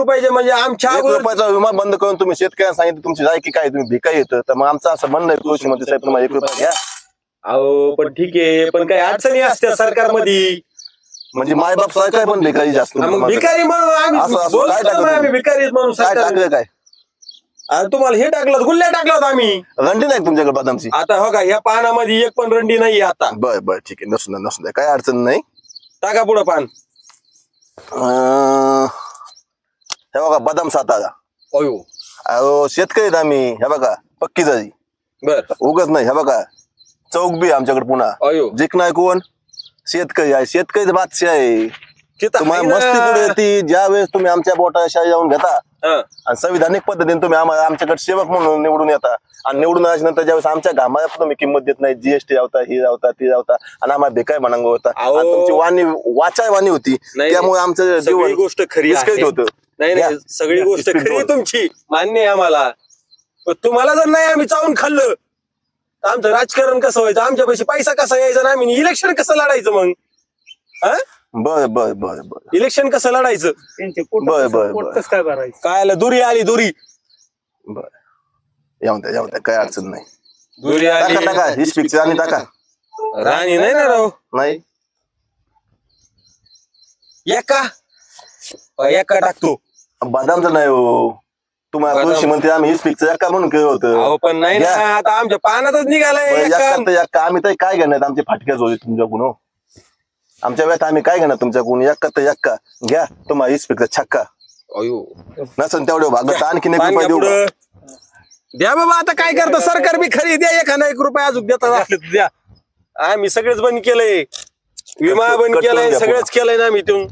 रुपयाचे म्हणजे आमच्या 1 रुपयाचा विमा बंद करून तुम्ही शेतकऱ्यांना सांगितलं तुमची जायकी काय तुम्ही भिकारी येतं तर मग आमचं असं म्हणणं आहे कृषी मंत्री साहेब तुम्हाला 1 रुपया घ्या. अहो पण ठीक आहे पण काही अडचणी असत्या सरकारमध्ये म्हणजे मायबाप सरकार पण भिकारी जास्त मग भिकारी म्हणून आम्ही असं काय बोलतो ना, टाकलं आम्ही भिकारी आहेत म्हणून काय सरकार टाकलं काय अरे तुम्हाला हे टाकलं गुल्ल्या टाकलात आम्ही रंडी नाही तुमच्याकडे बदामची आता हो का ह्या पानामध्ये एक पण रंडी नाहीये आता बर बर ठीक आहे नसून द्या काय अडचण नाही. टाका पुढं पान हे बघा बदाम सातारा अयो अहो शेतकरी आहेत आम्ही हे बघा पक्की जाई बर उगच नाही हे बघा चौक बी आमच्याकडे पुन्हा अयो जिंकणार कोण शेतकरी आहे शेतकरी बादशाह आहे. तिथं तुम्हाला आहे मस्ती ना. कुठे येते ज्या वेळेस तुम्ही आमच्या बोटा शाळा जाऊन घेता हं. आणि संविधानिक पद्धतीने तुम्ही आम्हाला आमच्याकडे सेवक म्हणून निवडून येता आणि निवडून आल्यानंतर ज्यावेळेस आमच्या घामाला तुम्ही किंमत देत नाही जीएसटी रावता ही रावता ती रावता आणि आम्हाला बेकार म्हणांग होता अहो. आणि तुमची वाचाय वाणी होती नाही, त्यामुळे आमचं सगळी जीवन गोष्ट खरी विस्कळीत आहे. होतं. नाही घ्या. नाही सगळी गोष्ट Speed खरी boat. तुमची मान्य आहे आम्हाला पण तुम्हाला जर नाही आम्ही चावून खाल्लं तर आमचं राजकारण कसं व्हायचं आमच्या पैसे पैसा कसा यायचा ना आम्ही इलेक्शन कसं लढायचं मग बर बर बर बर इलेक्शन कसं लढायचं बर बर बर काय भरायचं काय आलं दुरी आली दुरी बर येऊन द्या काय अडचण नाही. दुरी टाका आली टाका ही पिक्चर आणि टाका राणी नाही ना राव नाही एका टाकतो बदामचं नाही हो तुम्हाला बदाम. कृषी मंत्री आम्ही हीच पिक्चर का म्हणून केलं होतं अहो पण नाही ना घ्या. आता आमच्या पानातच निघालाय एका. आम्ही तर काय घेणार आमचे फाटक्या जोडी तुमच्याकडून हो. आमच्या वेळेत आम्ही काय घेणार तुमच्याकडून एक्का घ्या तुम्हाला हीच पिक्चर छक्का अयो नसन तेवढं भागत आणखीन 1 पान रुपया घ्या देऊ का? पुढं. द्या बाबा आता काय करतं सरकार बी खरी द्या एखादा 1 रुपया अजून देतात असले तर द्या आम्ही सगळेच बंद केलंय विमा बंद कट करून केलाय द्या सगळंच केलंय ना आम्ही तिथून